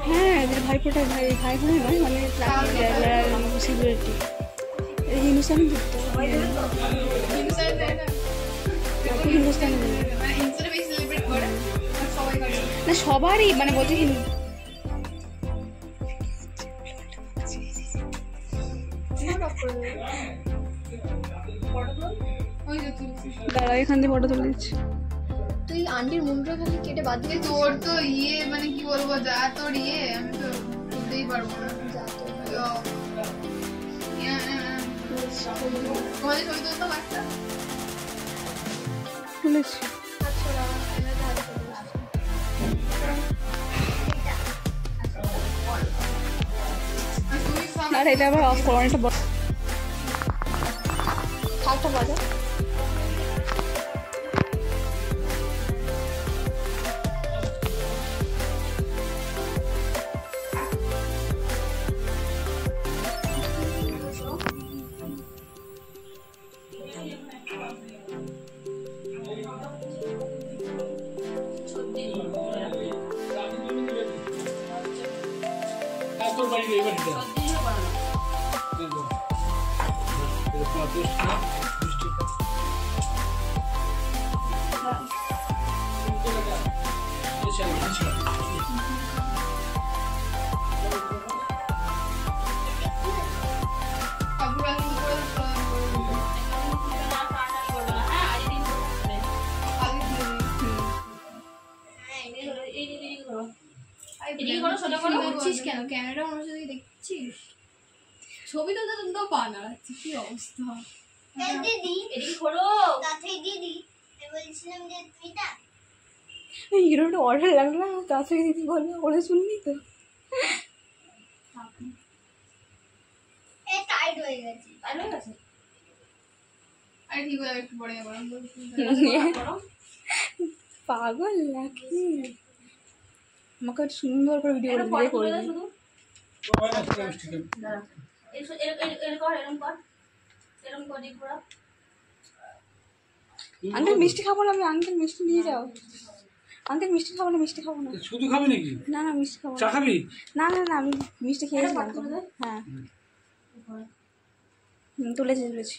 হ্যাঁ এদের ভাইফোঁটা ভাই বোন নয় মানে সিকিউরিটি হিন্দুস্তানি হিন্দুস্তানি না সবারই মানে বলছে হিন্দু দাঁড়া এখান থেকে ফটো তুলে দিচ্ছি। তুই আন্টির মুন্ডটা খালি কেটে বাদ দিবি। তোর তো মানে কি বলবো যা তোর আমি তো বুঝতেই পারবো না যা তোর তোমাদের ছবি তুলতে পারতা তুলেছি। আর এটা আবার অফ করো একটা থাকটা বাজা কেন ক্যামেরা অনুসারে দেখছিস ছবি তো তো পা নাড়াচ্ছি কি অবস্থা দিদি এদিকে ঘোরো তাতে দিদি আমি বলছিলাম যে এটা হিরোটা অর্ডার লাগলো না তাতে দিদি বললো ওরা শুনলি তো এ টাইট হয়ে গেছে আরে ঠিক আছে একটু পরে যাবো পাগল নাকি আমাকে সুন্দর করে ভিডিও করে দিই শুধু আঙ্কেল মিষ্টি খাবো না আমি আঙ্কেল মিষ্টি নিয়ে যাও আঙ্কেল মিষ্টি খাবো না শুধু খাবি নাকি না না মিষ্টি খাবো চা খাবি না না না আমি মিষ্টি খেয়েছিলাম হ্যাঁ তুলেছি